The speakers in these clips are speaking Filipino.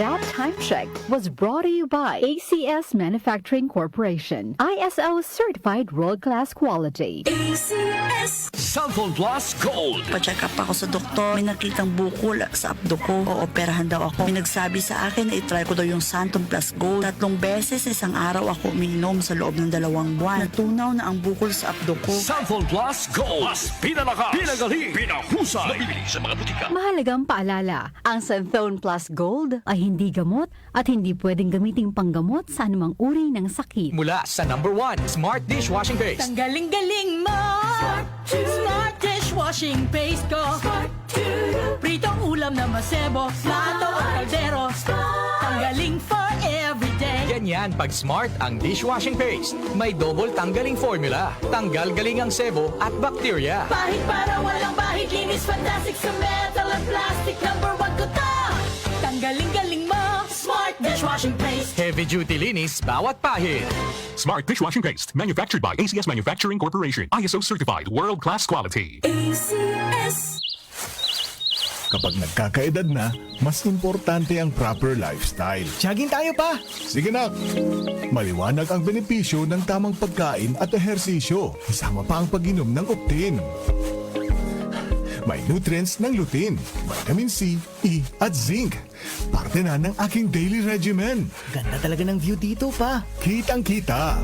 That Time Check was brought to you by ACS Manufacturing Corporation. ISO certified world-class quality. ACS Cellphone Plus Gold. Pa-check up ako sa doktor. May nakitang bukol sa abdo ko. Ooperahan daw ako. May nagsabi sa akin na itry ko daw yung Santon Plus Gold. 3 beses isang araw ako umiinom sa loob ng 2 buwan. Natunaw na ang bukol sa abdo ko. Cellphone Plus Gold. Mas pinalakas, pinagaling, pinahusay. Mabibili sa mga butika. Mahalagang paalala, ang Santhone Plus Gold ay hindi gamot at hindi pwedeng gamiting panggamot sa anumang uri ng sakit. Mula sa #1 Smart Dishwashing Paste. Tanggaling-galing mo Smart dishwashing paste ko Pritong ulam na masebo Plato o kaldero Tanggaling for everyday Ganyan pag Smart ang dishwashing paste. May double tanggaling formula. Tanggal galing ang sebo at bakterya. Bahid para walang bahid Linis fantastic sa metal at plastic #1 ko to Tanggaling-galing mo Smart dishwashing paste Heavy duty linis bawat pahid. Smart Dishwashing Paste, manufactured by ACS Manufacturing Corporation. ISO certified, world-class quality. ACS Kapag nagkakaedad na, mas importante ang proper lifestyle. Jogging tayo pa! Sige nak! Maliwanag ang benepisyo ng tamang pagkain at ehersisyo. Kasama pa ang pag-inom ng Optin. May nutrients ng lutein, vitamin C, E at zinc. Parte na ng aking daily regimen. Ganda talaga ng view dito pa. Kitang-kita.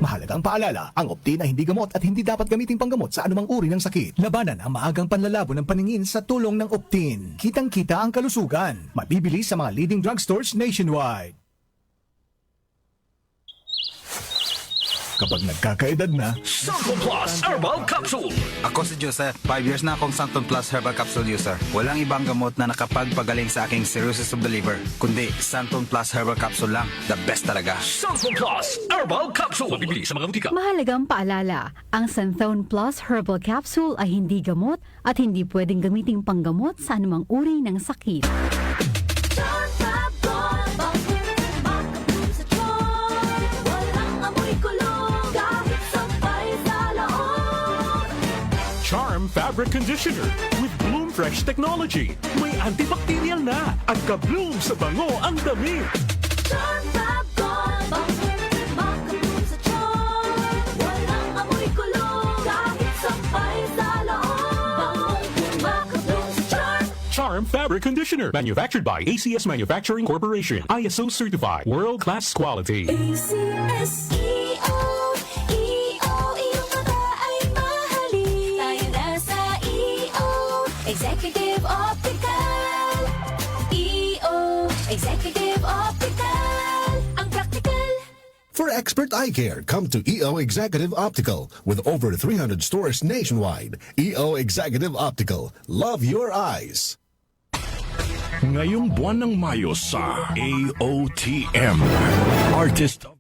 Mahalagang paalala, ang Optin ay hindi gamot at hindi dapat gamitin panggamot sa anumang uri ng sakit. Labanan ang maagang panlalabo ng paningin sa tulong ng Optin. Kitang-kita ang kalusugan. Mabibili sa mga leading drugstores nationwide. Kapag nagkakaedad na, Santon Plus Herbal Capsule. Ako si Joseph. 5 years na akong Santon Plus Herbal Capsule user. Walang ibang gamot na nakapagpagaling sa aking cirrhosis of the liver, kundi Santon Plus Herbal Capsule lang. The best talaga. Santon Plus Herbal Capsule. Mabibili sa mga butika. Mahalagang paalala, ang Santhone Plus Herbal Capsule ay hindi gamot at hindi pwedeng gamiting panggamot sa anumang uri ng sakit. Charm Fabric Conditioner with Bloom Fresh Technology. May antibacterial na at ka-bloom sa bango ang damit. Charm Fabric Conditioner, manufactured by ACS Manufacturing Corporation. ISO certified, world-class quality. ACS Executive Optical EO Executive Optical Ang practical. For expert eye care, come to EO Executive Optical. With over 300 stores nationwide, EO Executive Optical. Love your eyes. Ngayong buwan ng Mayo sa AOTM, Artist of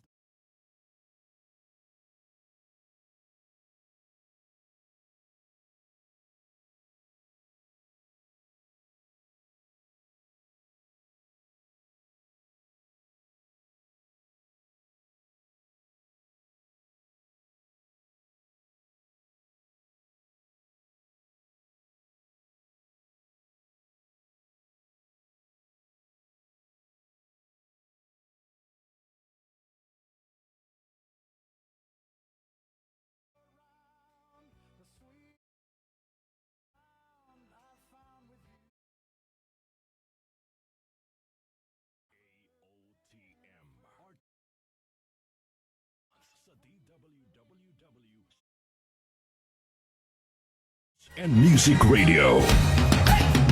and Music Radio.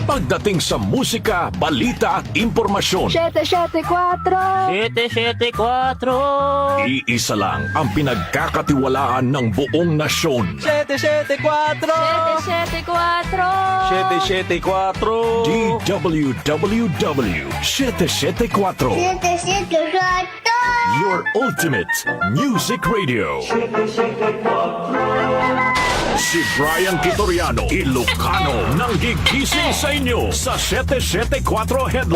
Pagdating sa musika, balita at impormasyon, 774 iisa lang ang pinagkakatiwalaan ng buong nasyon. 774 DWWW 774. Your ultimate music radio. Si Brian Kitoriano, Ilocano, nang gigising sa inyo sa 774 Headline.